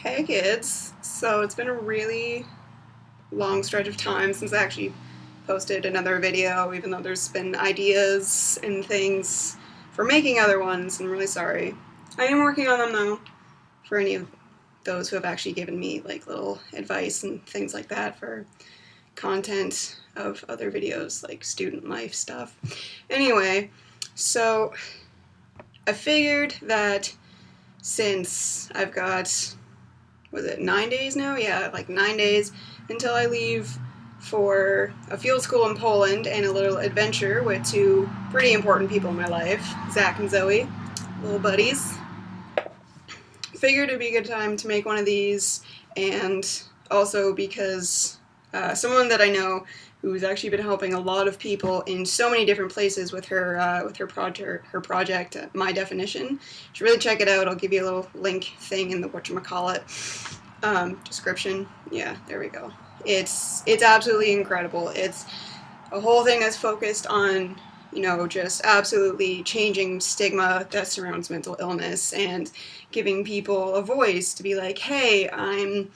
Hey kids! So it's been a really long stretch of time since I actually posted another video, even though there's been ideas and things for making other ones. I'm really sorry. I am working on them though, for any of those who have actually given me like little advice and things like that for content of other videos, like student life stuff. Anyway, so I figured that since I've got, was it 9 days now? Yeah, like 9 days until I leave for a field school in Poland and a little adventure with two pretty important people in my life, Zach and Zoe, little buddies. Figured it'd be a good time to make one of these, and also because someone that I know who's actually been helping a lot of people in so many different places with her project, My Definition. You should really check it out. I'll give you a little link thing in the whatchamacallit description. Yeah, there we go. It's absolutely incredible. It's a whole thing that's focused on, just absolutely changing stigma that surrounds mental illness and giving people a voice to be like, hey, I'm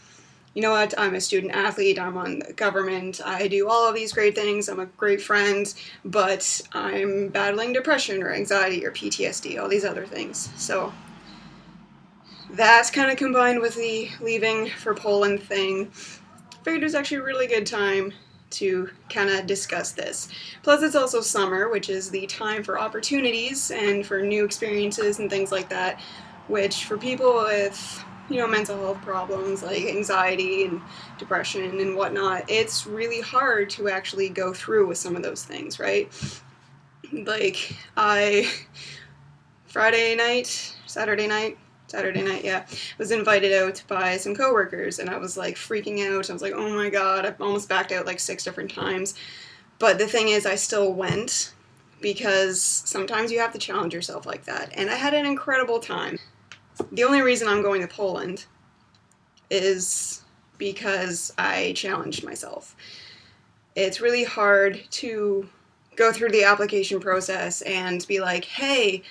a student athlete, I'm on the government, I do all of these great things, I'm a great friend, but I'm battling depression or anxiety or PTSD, all these other things. So that's kind of combined with the leaving for Poland thing. Figured it was actually a really good time to kind of discuss this. Plus it's also summer, which is the time for opportunities and for new experiences and things like that, which for people with mental health problems like anxiety and depression and whatnot, it's really hard to actually go through with some of those things, right? Like, Saturday night, yeah, was invited out by some coworkers, and I was like freaking out. I was like, oh my god, I've almost backed out like 6 different times. But the thing is, I still went, because sometimes you have to challenge yourself like that, and I had an incredible time. The only reason I'm going to Poland is because I challenged myself. It's really hard to go through the application process and be like, hey,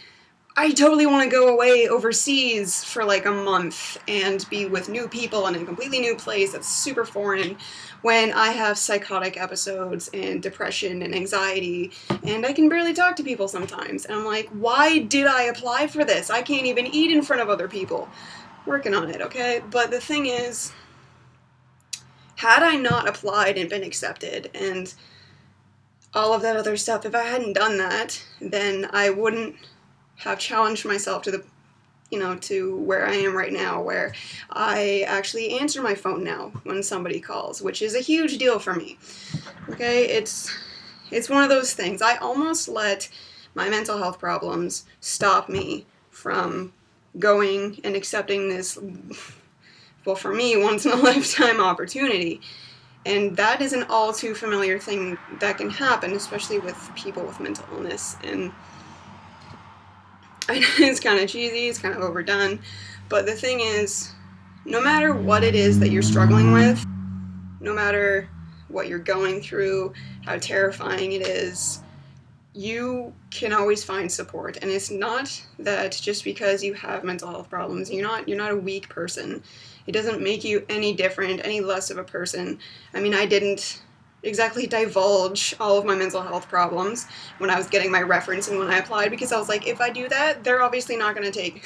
I totally want to go away overseas for like a month and be with new people in a completely new place that's super foreign, when I have psychotic episodes and depression and anxiety and I can barely talk to people sometimes. And I'm like, why did I apply for this? I can't even eat in front of other people. Working on it, okay? But the thing is, had I not applied and been accepted and all of that other stuff, if I hadn't done that, then I wouldn't have challenged myself to to where I am right now, where I actually answer my phone now when somebody calls, which is a huge deal for me. Okay, it's one of those things. I almost let my mental health problems stop me from going and accepting this, well, for me, once in a lifetime opportunity. And that is an all too familiar thing that can happen, especially with people with mental illness. And I know it's kind of cheesy, it's kind of overdone, but the thing is, no matter what it is that you're struggling with, no matter what you're going through, how terrifying it is, you can always find support. And it's not that just because you have mental health problems, you're not a weak person. It doesn't make you any different, any less of a person. I mean, I didn't exactly divulge all of my mental health problems when I was getting my reference and when I applied, because I was like, if I do that, they're obviously not going to take.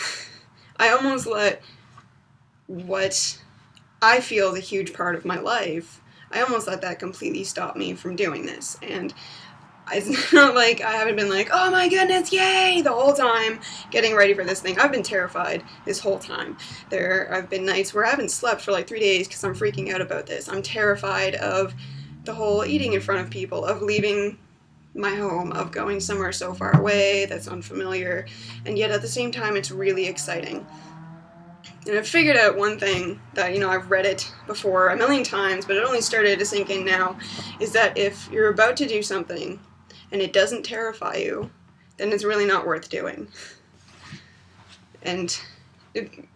I almost let what I feel is a huge part of my life, I almost let that completely stop me from doing this. And it's not like I haven't been like, oh my goodness, yay, the whole time getting ready for this thing. I've been terrified this whole time. There have been nights where I haven't slept for like 3 days because I'm freaking out about this. I'm terrified of the whole eating in front of people, of leaving my home, of going somewhere so far away that's unfamiliar, and yet at the same time it's really exciting. And I've figured out one thing that, I've read it before a million times, but it only started to sink in now, is that if you're about to do something and it doesn't terrify you, then it's really not worth doing. And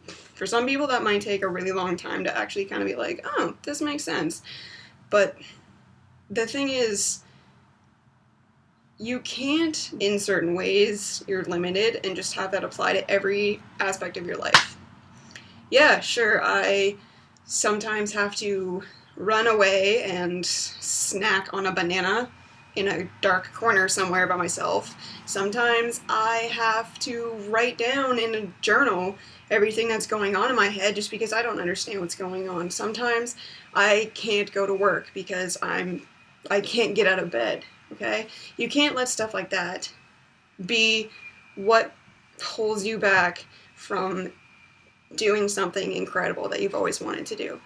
for some people that might take a really long time to actually kind of be like, oh, this makes sense. But the thing is, you can't, in certain ways, you're limited, and just have that apply to every aspect of your life. yeah, sure, I sometimes have to run away and snack on a banana in a dark corner somewhere by myself. Sometimes I have to write down in a journal everything that's going on in my head just because I don't understand what's going on. Sometimes I can't go to work because I can't get out of bed, okay? You can't let stuff like that be what holds you back from doing something incredible that you've always wanted to do.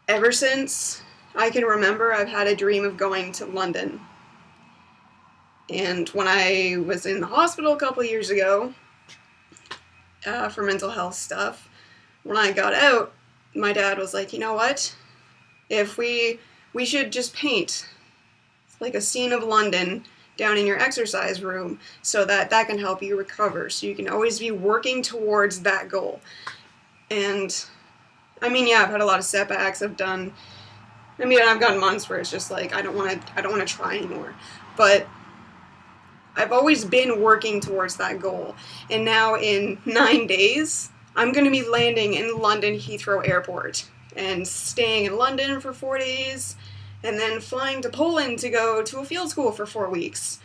Ever since I can remember, I've had a dream of going to London. And when I was in the hospital a couple years ago for mental health stuff, when I got out, my dad was like, you know what? If we should just paint like a scene of London down in your exercise room so that can help you recover. So you can always be working towards that goal. And I mean, yeah, I've had a lot of setbacks. I've gotten months where it's just like I don't want to try anymore. But I've always been working towards that goal. And now in 9 days, I'm going to be landing in London Heathrow Airport and staying in London for 4 days and then flying to Poland to go to a field school for 4 weeks.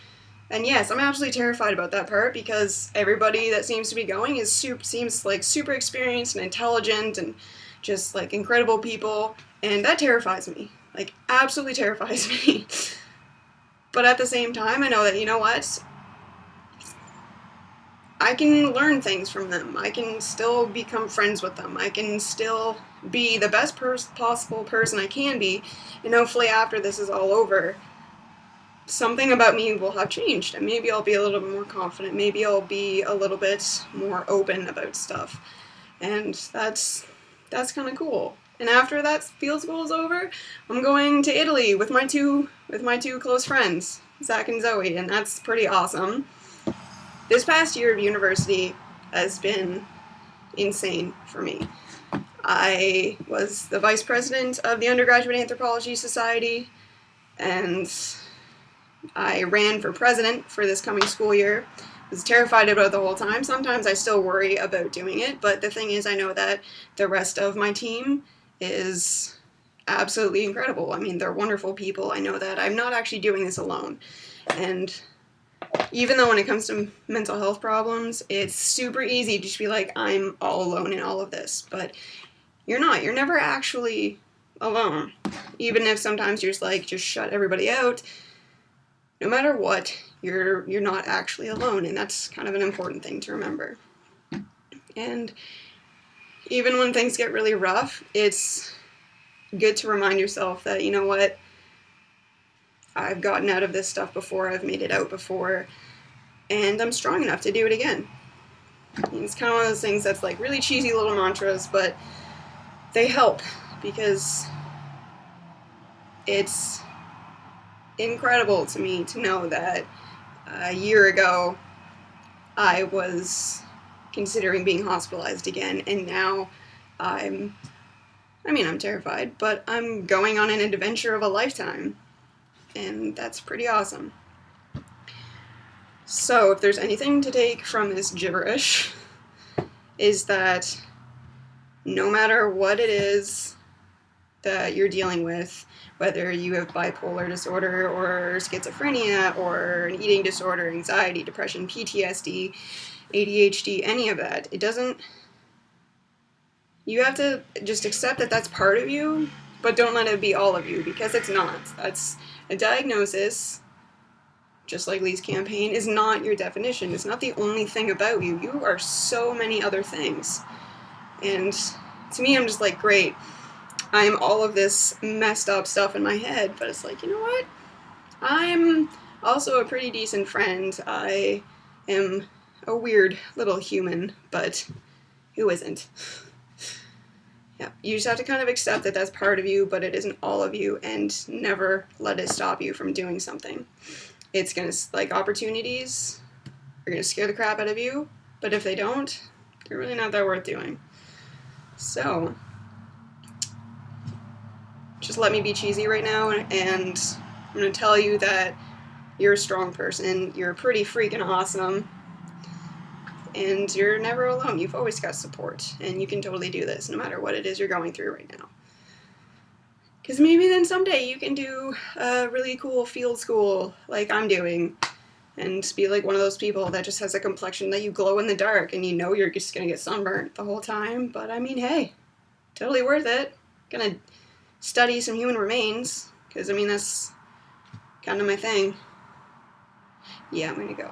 And yes, I'm absolutely terrified about that part because everybody that seems to be going seems like super experienced and intelligent and just like incredible people, and that terrifies me. Like, absolutely terrifies me. But at the same time, I know that, you know what? I can learn things from them. I can still become friends with them. I can still be the best possible person I can be, and hopefully after this is all over, something about me will have changed, and maybe I'll be a little bit more confident. Maybe I'll be a little bit more open about stuff, and that's kind of cool. And after that field school is over, I'm going to Italy with my two close friends, Zach and Zoe, and that's pretty awesome. This past year of university has been insane for me. I was the vice president of the Undergraduate Anthropology Society, and I ran for president for this coming school year. I was terrified about it the whole time. Sometimes I still worry about doing it, but the thing is, I know that the rest of my team is absolutely incredible. I mean, they're wonderful people. I know that I'm not actually doing this alone. And even though when it comes to mental health problems, it's super easy to just be like, I'm all alone in all of this. But you're not. You're never actually alone. Even if sometimes you're just like, just shut everybody out. No matter what, you're not actually alone, and that's kind of an important thing to remember. And even when things get really rough, it's good to remind yourself that, you know what, I've gotten out of this stuff before, I've made it out before, and I'm strong enough to do it again. And it's kind of one of those things that's like really cheesy little mantras, but they help because it's incredible to me to know that a year ago I was considering being hospitalized again, and now I'm terrified, but I'm going on an adventure of a lifetime, and that's pretty awesome. So if there's anything to take from this gibberish, is that no matter what it is that you're dealing with, whether you have bipolar disorder or schizophrenia or an eating disorder, anxiety, depression, PTSD, ADHD, any of that, you have to just accept that that's part of you, but don't let it be all of you, because it's not. That's a diagnosis, just like Lee's campaign, is not your definition. It's not the only thing about you. You are so many other things. And to me, I'm just like, great, I'm all of this messed up stuff in my head, but it's like, you know what? I'm also a pretty decent friend. I am a weird little human, but who isn't? Yeah, you just have to kind of accept that that's part of you, but it isn't all of you, and never let it stop you from doing something. It's gonna, like, opportunities are gonna scare the crap out of you, but if they don't, they're really not that worth doing. So, just let me be cheesy right now, and I'm gonna tell you that you're a strong person, you're pretty freaking awesome, And you're never alone. You've always got support. And you can totally do this no matter what it is you're going through right now. Because maybe then someday you can do a really cool field school like I'm doing and be like one of those people that just has a complexion that you glow in the dark and you know you're just going to get sunburnt the whole time. But I mean, hey, totally worth it. Gonna study some human remains because, I mean, that's kind of my thing. Yeah, I'm going to go.